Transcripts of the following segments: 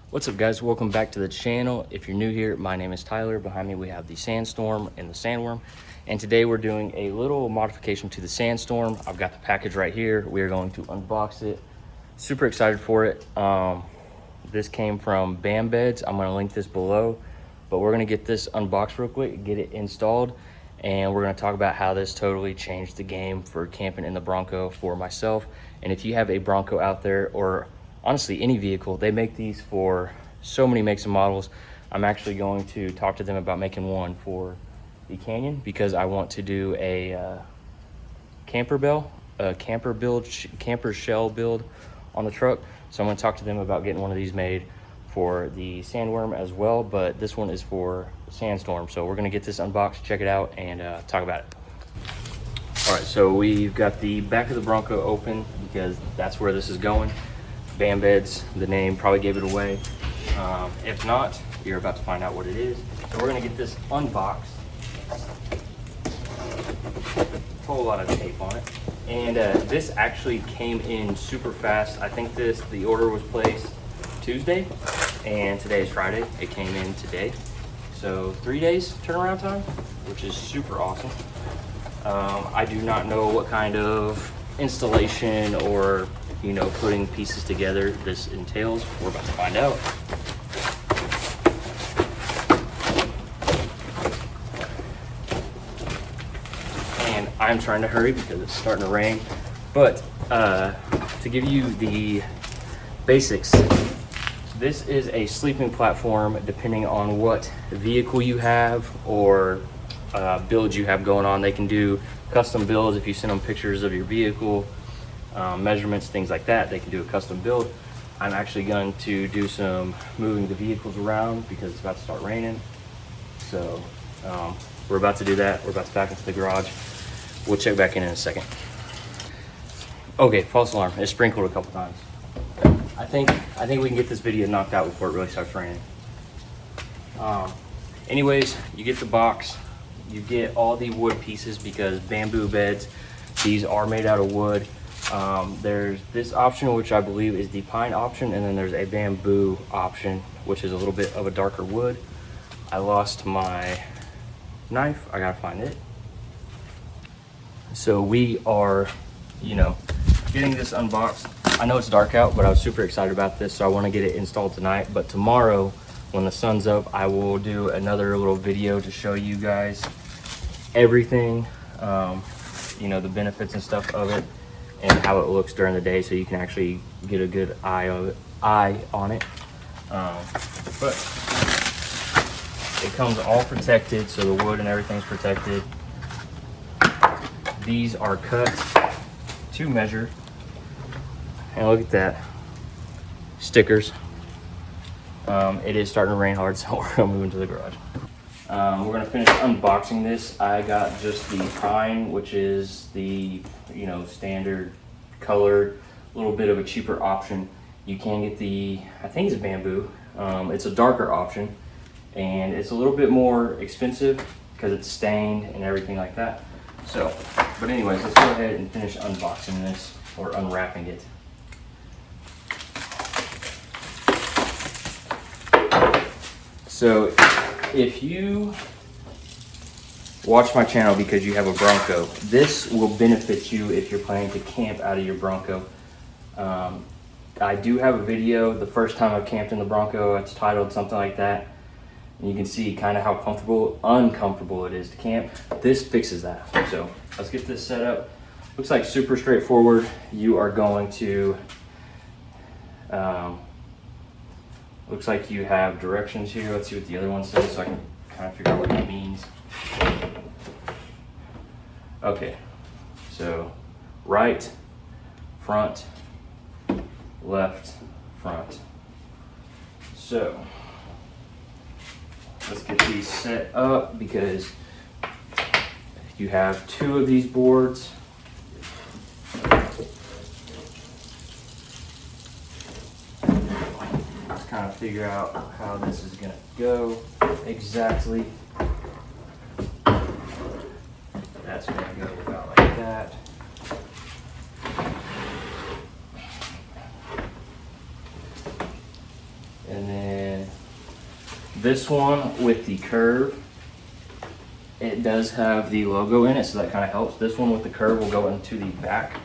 What's up, guys? Welcome back to the channel. If you're new here, my name is Tyler. Behind me we have the Sandstorm and the Sandworm, and today we're doing a little modification to the Sandstorm. I've got the package right here. We are going to unbox it. Super excited for it. This came from BamBeds. I'm going to link this below, but we're going to get this unboxed real quick, get it installed, and we're going to talk about how this totally changed the game for camping in the Bronco for myself. And if you have a Bronco out there, or honestly any vehicle, they make these for so many makes and models. I'm actually going to talk to them about making one for the Canyon because I want to do a camper shell build on the truck. So I'm going to talk to them about getting one of these made for the Sandworm as well, but this one is for the Sandstorm. So we're going to get this unboxed, check it out, and talk about it. All right, so we've got the back of the Bronco open because that's where this is going. BamBeds, the name probably gave it away. If not, you're about to find out what it is. So we're gonna get this unboxed. Whole lot of tape on it. And this actually came in super fast. I think the order was placed Tuesday, and today is Friday. It came in today. So 3 days turnaround time, which is super awesome. I do not know what kind of installation or putting pieces together this entails. We're about to find out. And I'm trying to hurry because it's starting to rain, but to give you the basics, this is a sleeping platform. Depending on what vehicle you have or builds you have going on, they can do custom builds. If you send them pictures of your vehicle, measurements, things like that, they can do a custom build. I'm actually going to do some moving the vehicles around because it's about to start raining. So we're about to do that. We're about to back into the garage. We'll check back in a second. Okay, false alarm. It sprinkled a couple times. I think we can get this video knocked out before it really starts raining. Anyways, you get the box. You get all the wood pieces because bamboo beds, these are made out of wood. There's this option, which I believe is the pine option, and then there's a bamboo option, which is a little bit of a darker wood. I lost my knife. I gotta find it. So we are, getting this unboxed. I know it's dark out, but I was super excited about this, so I want to get it installed tonight. But tomorrow, when the sun's up, I will do another little video to show you guys everything, the benefits and stuff of it, and how it looks during the day, so you can actually get a good eye on it. But it comes all protected, so the wood and everything's protected. These are cut to measure, and look at that, stickers. It is starting to rain hard, so we're gonna move into the garage. We're gonna finish unboxing this. I got just the pine, which is the standard colored, a little bit of a cheaper option. You can get the, I think it's bamboo. It's a darker option, and it's a little bit more expensive because it's stained and everything like that. So, but anyways, let's go ahead and finish unboxing this, or unwrapping it. So if you watch my channel because you have a Bronco, this will benefit you if you're planning to camp out of your Bronco. I do have a video, the first time I've camped in the Bronco. It's titled something like that. And you can see kind of how uncomfortable it is to camp. This fixes that. So let's get this set up. Looks like super straightforward. You are going to, looks like you have directions here. Let's see what the other one says so I can kind of figure out what that means. Okay, so right, front, left, front. So let's get these set up because you have two of these boards. Let's kind of figure out how this is gonna go exactly. That's gonna go about like that. And then This one with the curve, it does have the logo in it, so that kind of helps. This one with the curve will go into the back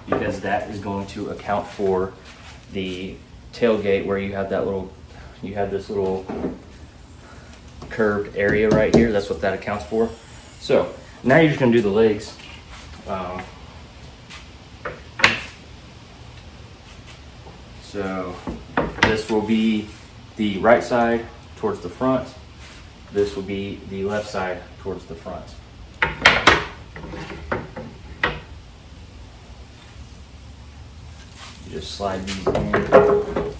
because that is going to account for the tailgate where you have that little, you have this little curved area right here. That's what that accounts for. So now you're just gonna do the legs. So this will be the right side towards the front. This will be the left side towards the front. You just slide these in.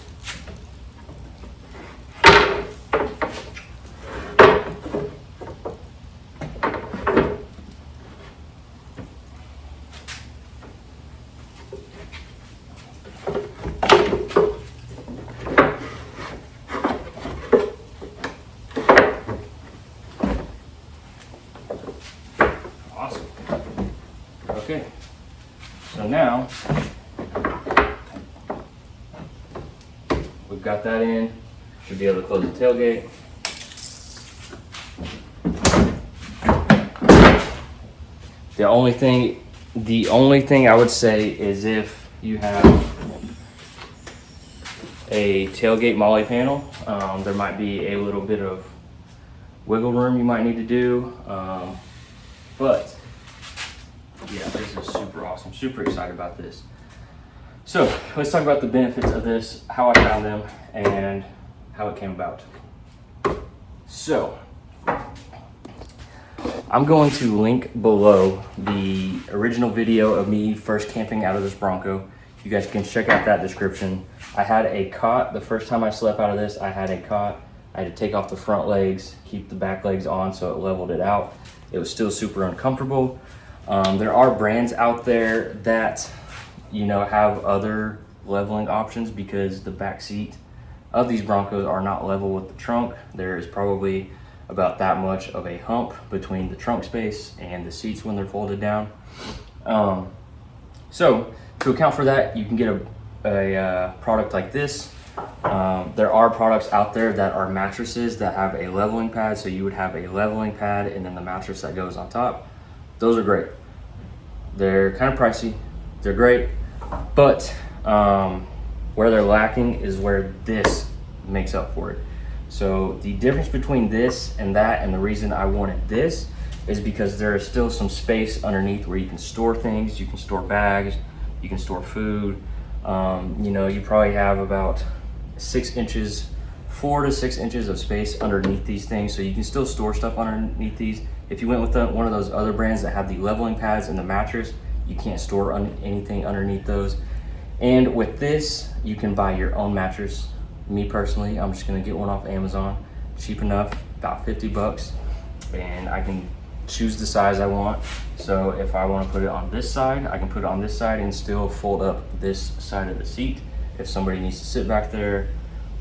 Awesome. Okay, so now we've got that in. Should be able to close the tailgate. The only thing I would say is if you have a tailgate molly panel, there might be a little bit of wiggle room you might need to do. But yeah, this is super awesome. Super excited about this. So let's talk about the benefits of this, how I found them, and how it came about. So I'm going to link below the original video of me first camping out of this Bronco. You guys can check out that description. I had a cot. The first time I slept out of this, I had a cot. I had to take off the front legs, keep the back legs on so it leveled it out. It was still super uncomfortable. There are brands out there that, you know, have other leveling options because the back seat of these Broncos are not level with the trunk. There is probably about that much of a hump between the trunk space and the seats when they're folded down. So to account for that, you can get a product like this. There are products out there that are mattresses that have a leveling pad. So you would have a leveling pad and then the mattress that goes on top. Those are great. They're kind of pricey. They're great. But where they're lacking is where this makes up for it. So the difference between this and that, and the reason I wanted this, is because there is still some space underneath where you can store things. You can store bags, you can store food. You know, you probably have about 6 inches, 4 to 6 inches of space underneath these things. So you can still store stuff underneath these. If you went with one of those other brands that have the leveling pads and the mattress, you can't store anything underneath those. And with this, you can buy your own mattress. Me personally, I'm just gonna get one off Amazon, cheap enough, about 50 bucks, and I can choose the size I want. So if I want to put it on this side, I can put it on this side and still fold up this side of the seat if somebody needs to sit back there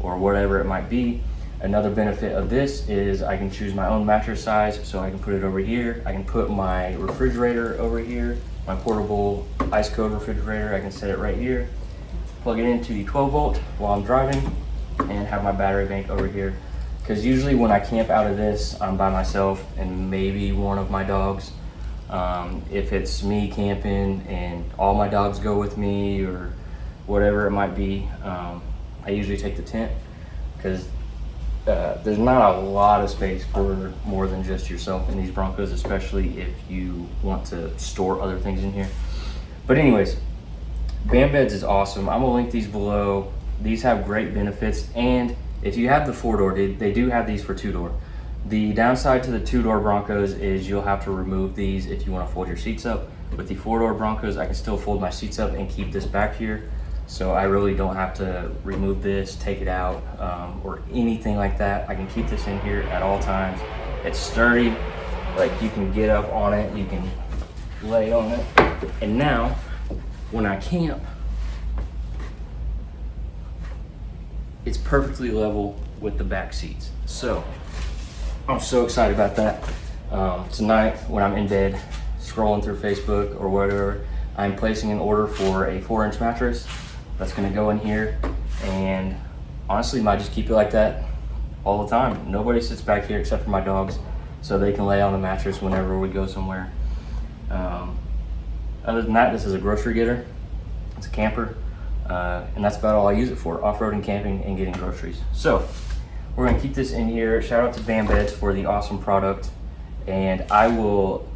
or whatever it might be. Another benefit of this is I can choose my own mattress size, so I can put it over here. I can put my refrigerator over here, my portable ice cold refrigerator. I can set it right here, plug it into the 12 volt while I'm driving, and have my battery bank over here. Because usually when I camp out of this, I'm by myself and maybe one of my dogs. If it's me camping and all my dogs go with me or whatever it might be, I usually take the tent because there's not a lot of space for more than just yourself in these Broncos, especially if you want to store other things in here. But anyways, BamBeds is awesome. I'm gonna link these below. These have great benefits, and if you have the 4-door, they do have these for 2-door. The downside to the 2-door Broncos is you'll have to remove these if you want to fold your seats up. With the 4-door Broncos, I can still fold my seats up and keep this back here. So I really don't have to remove this, take it out, or anything like that. I can keep this in here at all times. It's sturdy, like you can get up on it, you can lay on it. And now, when I camp, it's perfectly level with the back seats. So I'm so excited about that. Tonight, when I'm in bed, scrolling through Facebook or whatever, I'm placing an order for a 4-inch mattress that's gonna go in here, and honestly might just keep it like that all the time. Nobody sits back here except for my dogs, so they can lay on the mattress whenever we go somewhere. Other than that, this is a grocery getter. It's a camper, and that's about all I use it for: off-roading, camping, and getting groceries. So we're gonna keep this in here. Shout out to BamBeds for the awesome product, and I will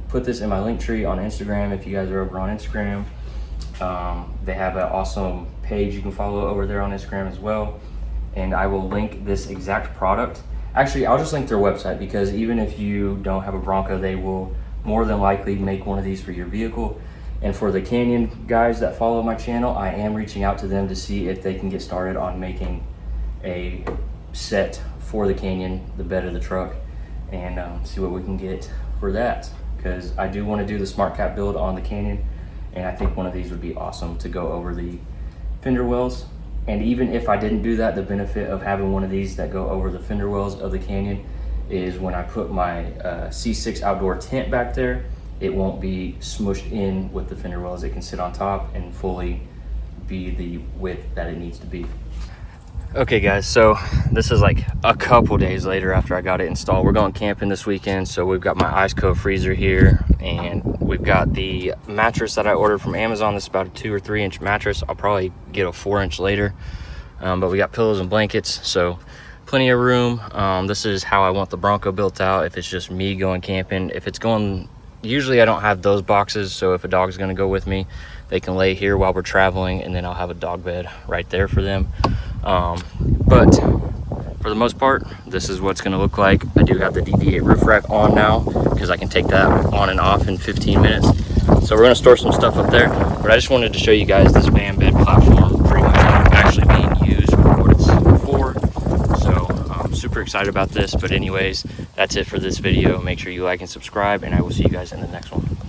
put this in my link tree on Instagram if you guys are over on Instagram. They have an awesome page you can follow over there on Instagram as well, and I will link this exact product. Actually, I'll just link their website, because even if you don't have a Bronco, they will more than likely make one of these for your vehicle. And for the Canyon guys that follow my channel, I am reaching out to them to see if they can get started on making a set for the Canyon, the bed of the truck, and see what we can get for that, because I do want to do the smart cap build on the Canyon, and I think one of these would be awesome to go over the fender wells. And even if I didn't do that, the benefit of having one of these that go over the fender wells of the Canyon is when I put my C6 outdoor tent back there, it won't be smushed in with the fender wells. It can sit on top and fully be the width that it needs to be. Okay guys, so this is like a couple days later after I got it installed. We're going camping this weekend, so we've got my ice cold freezer here, and we've got the mattress that I ordered from Amazon. This is about a 2 or 3 inch mattress. I'll probably get a 4-inch later, but we got pillows and blankets, so plenty of room. This is how I want the Bronco built out if it's just me going camping. If it's going, usually I don't have those boxes, so if a dog's gonna go with me, they can lay here while we're traveling, and then I'll have a dog bed right there for them. But for the most part, this is what's going to look like. I do have the DD8 roof rack on now, because I can take that on and off in 15 minutes. So we're going to store some stuff up there, but I just wanted to show you guys this BamBed platform pretty much actually being used for what it's for. So I'm super excited about this. But anyways, that's it for this video. Make sure you like and subscribe, and I will see you guys in the next one.